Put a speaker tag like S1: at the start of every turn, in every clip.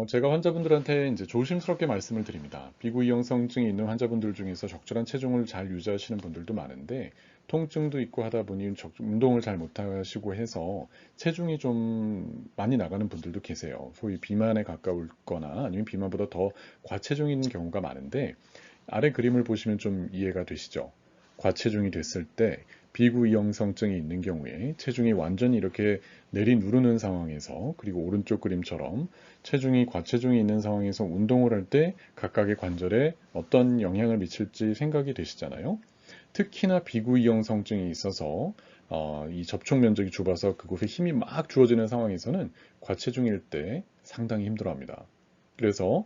S1: 제가 환자분들한테 이제 조심스럽게 말씀을 드립니다. 비구이형성증이 있는 환자분들 중에서 적절한 체중을 잘 유지하시는 분들도 많은데, 통증도 있고 하다 보니 운동을 잘 못하시고 해서 체중이 좀 많이 나가는 분들도 계세요. 소위 비만에 가까울 거나 아니면 비만보다 더 과체중인 경우가 많은데, 아래 그림을 보시면 좀 이해가 되시죠? 과체중이 됐을 때 비구이형성증이 있는 경우에 체중이 완전히 이렇게 내리누르는 상황에서, 그리고 오른쪽 그림처럼 체중이 과체중이 있는 상황에서 운동을 할 때 각각의 관절에 어떤 영향을 미칠지 생각이 되시잖아요. 특히나 비구이형성증이 있어서 이 접촉 면적이 좁아서 그곳에 힘이 막 주어지는 상황에서는 과체중일 때 상당히 힘들어합니다. 그래서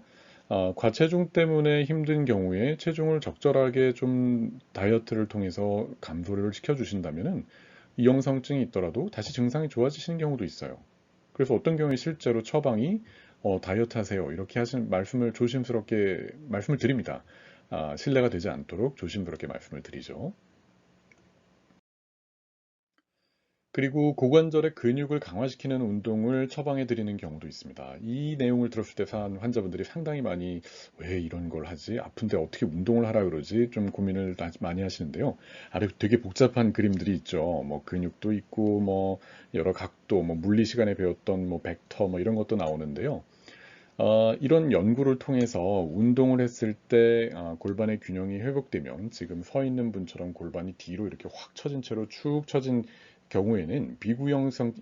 S1: 과체중 때문에 힘든 경우에 체중을 적절하게 좀 다이어트를 통해서 감소를 시켜주신다면은 이형성증이 있더라도 다시 증상이 좋아지시는 경우도 있어요. 그래서 어떤 경우에 실제로 처방이 다이어트 하세요, 이렇게 하신 말씀을 조심스럽게 말씀을 드립니다. 신뢰가 되지 않도록 조심스럽게 말씀을 드리죠. 그리고 고관절의 근육을 강화시키는 운동을 처방해 드리는 경우도 있습니다. 이 내용을 들었을 때 환자분들이 상당히 많이 왜 이런 걸 하지? 아픈데 어떻게 운동을 하라 그러지? 좀 고민을 많이 하시는데요. 아래 되게 복잡한 그림들이 있죠. 뭐 근육도 있고 뭐 여러 각도, 뭐 물리 시간에 배웠던 뭐 벡터 뭐 이런 것도 나오는데요. 이런 연구를 통해서 운동을 했을 때 골반의 균형이 회복되면 지금 서 있는 분처럼 골반이 뒤로 이렇게 확 처진 채로 축 처진 경우에는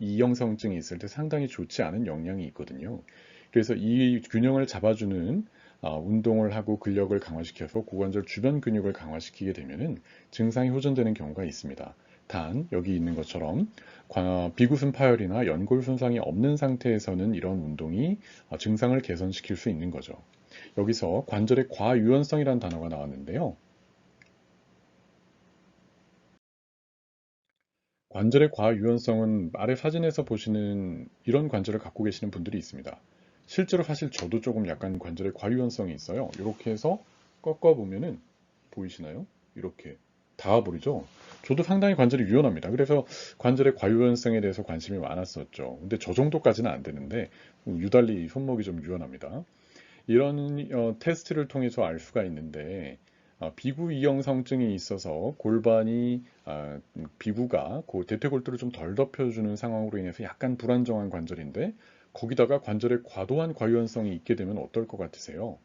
S1: 이형성증이 있을 때 상당히 좋지 않은 영향이 있거든요. 그래서 이 균형을 잡아주는 운동을 하고 근력을 강화시켜서 고관절 주변 근육을 강화시키게 되면은 증상이 호전되는 경우가 있습니다. 단 여기 있는 것처럼 비구순 파열이나 연골 손상이 없는 상태에서는 이런 운동이 증상을 개선시킬 수 있는 거죠. 여기서 관절의 과유연성이라는 단어가 나왔는데요. 관절의 과유연성은 아래 사진에서 보시는 이런 관절을 갖고 계시는 분들이 있습니다. 실제로 사실 저도 조금 약간 관절의 과유연성이 있어요. 이렇게 해서 꺾어 보면은 보이시나요? 이렇게 닿아버리죠. 저도 상당히 관절이 유연합니다. 그래서 관절의 과유연성에 대해서 관심이 많았었죠. 근데 저 정도까지는 안 되는데 유달리 손목이 좀 유연합니다. 이런 테스트를 통해서 알 수가 있는데, 비구이형성증이 있어서 골반이 비구가 대퇴골두를 좀 덜 덮여주는 상황으로 인해서 약간 불안정한 관절인데, 거기다가 관절에 과도한 과유연성이 있게 되면 어떨 것 같으세요?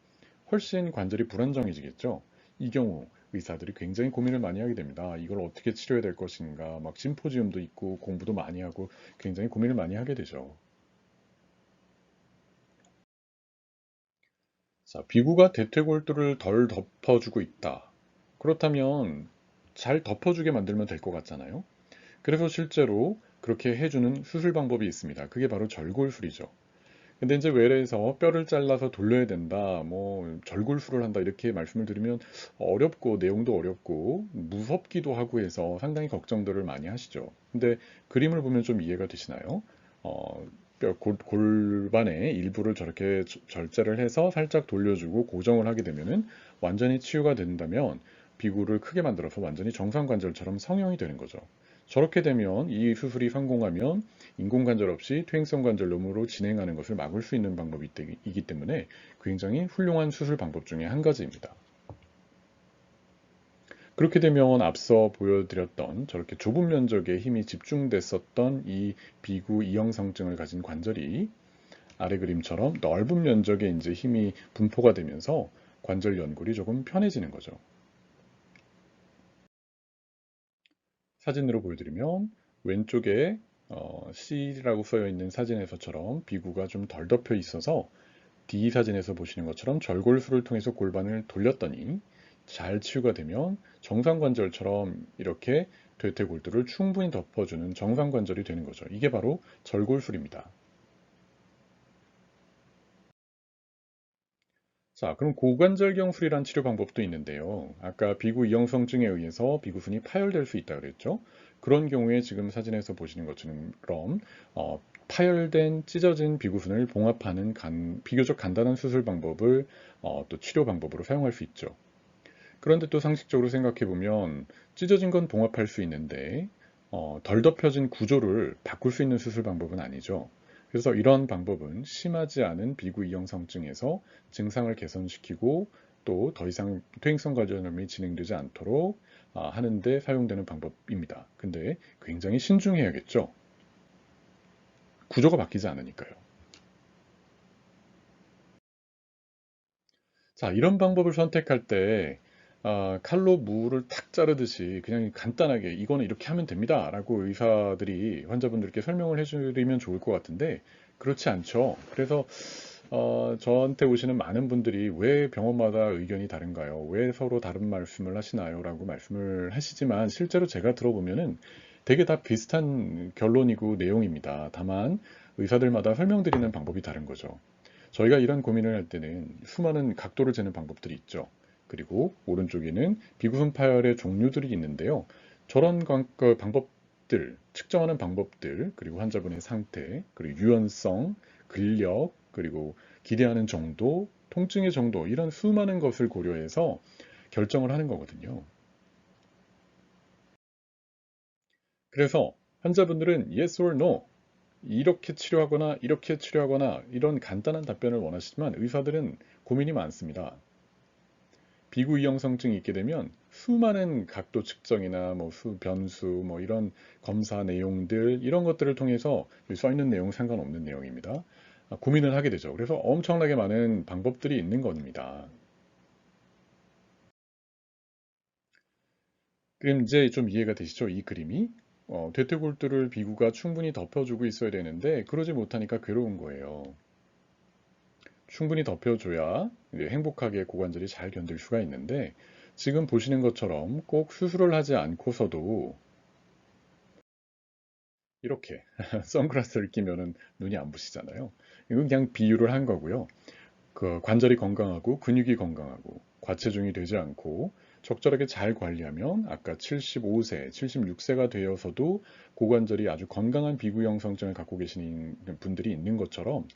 S1: 훨씬 관절이 불안정해지겠죠. 이 경우 의사들이 굉장히 고민을 많이 하게 됩니다. 이걸 어떻게 치료해야 될 것인가, 막 심포지움도 있고 공부도 많이 하고 굉장히 고민을 많이 하게 되죠. 자, 비구가 대퇴골두를 덜 덮어주고 있다. 그렇다면 잘 덮어주게 만들면 될 것 같잖아요. 그래서 실제로 그렇게 해주는 수술 방법이 있습니다. 그게 바로 절골술이죠. 근데 이제 외래에서 뼈를 잘라서 돌려야 된다, 뭐 절골술을 한다 이렇게 말씀을 드리면 어렵고 내용도 어렵고 무섭기도 하고 해서 상당히 걱정들을 많이 하시죠. 근데 그림을 보면 좀 이해가 되시나요? 어, 골반의 일부를 저렇게 절제를 해서 살짝 돌려주고 고정을 하게 되면은 완전히 치유가 된다면 비구를 크게 만들어서 완전히 정상관절처럼 성형이 되는 거죠. 저렇게 되면 이 수술이 성공하면 인공관절 없이 퇴행성 관절염으로 진행하는 것을 막을 수 있는 방법이기 때문에 굉장히 훌륭한 수술 방법 중에 한 가지입니다. 그렇게 되면 앞서 보여드렸던 저렇게 좁은 면적에 힘이 집중됐었던 이 비구 이형성증을 가진 관절이 아래 그림처럼 넓은 면적에 이제 힘이 분포가 되면서 관절 연골이 조금 편해지는 거죠. 사진으로 보여드리면 왼쪽에 C라고 써여 있는 사진에서처럼 비구가 좀 덜 덮여 있어서 D 사진에서 보시는 것처럼 절골술을 통해서 골반을 돌렸더니 잘 치유가 되면 정상관절처럼 이렇게 대퇴골두를 충분히 덮어주는 정상관절이 되는 거죠. 이게 바로 절골술입니다. 자, 그럼 고관절경술이란 치료 방법도 있는데요. 아까 비구 이형성증에 의해서 비구순이 파열될 수 있다 그랬죠. 그런 경우에 지금 사진에서 보시는 것처럼 파열된 찢어진 비구순을 봉합하는 비교적 간단한 수술 방법을 또 치료 방법으로 사용할 수 있죠. 그런데 또 상식적으로 생각해 보면 찢어진 건 봉합할 수 있는데 덜 덮여진 구조를 바꿀 수 있는 수술 방법은 아니죠. 그래서 이런 방법은 심하지 않은 비구이형성증에서 증상을 개선시키고 또 더 이상 퇴행성 관절염이 진행되지 않도록 하는 데 사용되는 방법입니다. 근데 굉장히 신중해야겠죠. 구조가 바뀌지 않으니까요. 자, 이런 방법을 선택할 때 칼로 무를 탁 자르듯이 그냥 간단하게 이거는 이렇게 하면 됩니다 라고 의사들이 환자분들께 설명을 해주면 좋을 것 같은데 그렇지 않죠. 그래서 저한테 오시는 많은 분들이 왜 병원마다 의견이 다른가요? 왜 서로 다른 말씀을 하시나요? 라고 말씀을 하시지만 실제로 제가 들어보면은 되게 다 비슷한 결론이고 내용입니다. 다만 의사들마다 설명드리는 방법이 다른 거죠. 저희가 이런 고민을 할 때는 수많은 각도를 재는 방법들이 있죠. 그리고 오른쪽에는 비구성 파열의 종류들이 있는데요. 저런 그 방법들, 측정하는 방법들, 그리고 환자분의 상태, 그리고 유연성, 근력, 그리고 기대하는 정도, 통증의 정도, 이런 수많은 것을 고려해서 결정을 하는 거거든요. 그래서 환자분들은 yes or no, 이렇게 치료하거나 이렇게 치료하거나 이런 간단한 답변을 원하시지만 의사들은 고민이 많습니다. 비구이형성증이 있게 되면 수많은 각도 측정이나 뭐 변수, 뭐 이런 검사 내용들 이런 것들을 통해서 써 있는 내용 상관없는 내용입니다. 고민을 하게 되죠. 그래서 엄청나게 많은 방법들이 있는 겁니다. 그럼 이제 좀 이해가 되시죠? 이 그림이 대퇴골두를 비구가 충분히 덮여주고 있어야 되는데 그러지 못하니까 괴로운 거예요. 충분히 덮여줘야 행복하게 고관절이 잘 견딜 수가 있는데 지금 보시는 것처럼 꼭 수술을 하지 않고서도 이렇게 선글라스를 끼면은 눈이 안 부시잖아요. 이건 그냥 비유를 한 거고요. 그 관절이 건강하고 근육이 건강하고 과체중이 되지 않고 적절하게 잘 관리하면 아까 75세, 76세가 되어서도 고관절이 아주 건강한 비구형성증을 갖고 계시는 분들이 있는 것처럼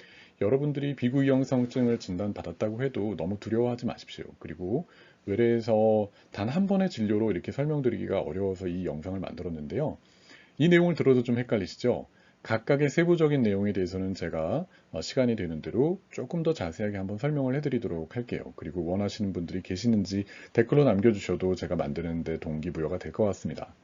S1: 여러분들이 비구형성증을 진단받았다고 해도 너무 두려워하지 마십시오. 그리고 외래에서 단 한 번의 진료로 이렇게 설명드리기가 어려워서 이 영상을 만들었는데요. 이 내용을 들어도 좀 헷갈리시죠? 각각의 세부적인 내용에 대해서는 제가 시간이 되는 대로 조금 더 자세하게 한번 설명을 해드리도록 할게요. 그리고 원하시는 분들이 계시는지 댓글로 남겨주셔도 제가 만드는데 동기부여가 될 것 같습니다.